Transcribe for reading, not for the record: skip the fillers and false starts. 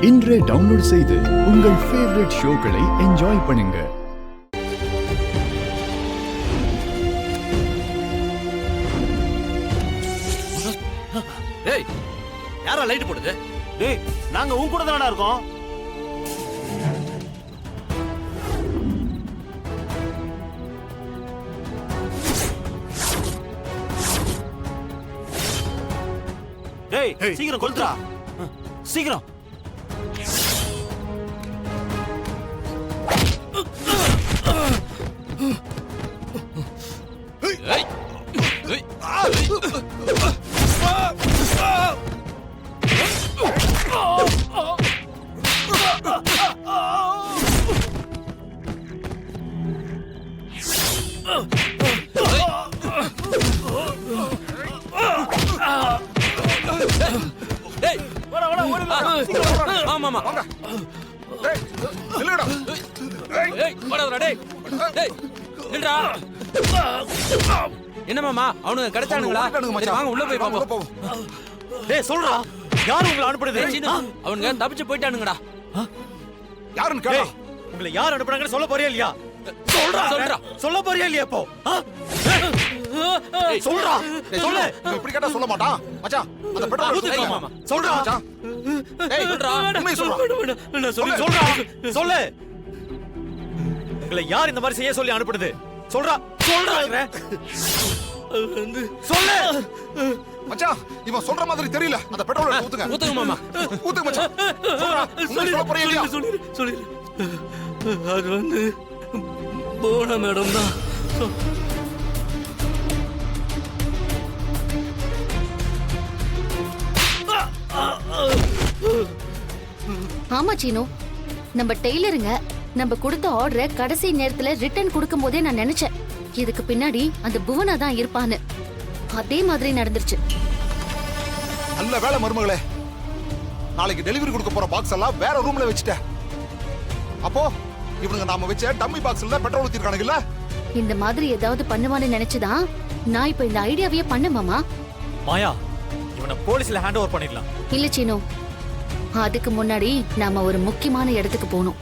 இன்றே டவுன்லோட் செய்து உங்கள் ஃபேவரட் ஷோக்களை என்ஜாய் பண்ணுங்க. ஏய், யாரா லைட் போடுது? டேய், நாங்க உன் கூட தானடா இருக்கோம். டேய், சீக்கிரம் கொளுத்துடா. சீக்கிரம். என்ன மாமா, அவனுங்க கிடைச்சானுங்களா? வாங்க உள்ள போய் பாப்போம். டேய் சொல்றா, யார் உங்களை அனுப்புனது? அவனுங்க தப்பிச்சு போயிட்டானுங்கடா. யாருன்னு கேளு. உங்களை யார் அனுப்புனாங்கன்னு சொல்ல போறியா இல்லையா? சொல்றா. சொல்ல போறியா இல்லையா இப்போ? சொல்றா. சொல்லு. இப்படி கேட்டா சொல்ல மாட்டான். மச்சான், அந்த பெட்ரோல் ஊத்துங்க மாமா. சொல்றா. டேய், சொல்றா. உண்மையை சொல்றா. என்ன சொல்றா. சொல்லு. உங்களை யார் இந்த மாதிரி செய்ய சொல்லி அனுப்புனது? சொல்றா. சொல்லு. மச்சான், இவன் சொல்ற மாதிரி தெரியல. அந்த பெட்ரோல் ஊத்துங்க. ஊத்துங்க மாமா. ஊத்துங்க மச்சான். சொல்றா. உண்மையை சொல்ல போறியா இல்லையா? சொல்லு. அது வந்து போன மேடம் தான். ஆமா சீனு, நம்ம டெய்லருங்க நம்ம கொடுத்த ஆர்டரை கடைசி நேரத்துல ரிட்டர்ன் கொடுக்கும் போதே நான் நினைச்சேன் இதுக்கு பின்னாடி அந்த புவனா தான் இருப்பான்னு. அதே மாதிரி நடந்துருச்சு. நல்ல வேலை மருமகளே. நாளைக்கு டெலிவரி கொடுக்க போற பாக்ஸ் எல்லாம் வேற ரூம்ல வச்சுட்டேன். அப்போ இவனுங்க நாம வச்ச டம்மி பாக்ஸ்ல பெட்ரோல் ஊத்திருக்கானுங்கல்ல. இந்த மாதிரி ஏதாவது பண்ணுவான்னு நினைச்சுதான் நான் இப்ப இந்த ஐடியாவையே பண்ண மாமா. மாயா, இவனை போலீஸ்ல ஹேண்ட் ஓவர் பண்ணிடலாம். இல்ல சீனு, அதுக்கு முன்னாடி நாம ஒரு முக்கியமான இடத்துக்கு போகணும்.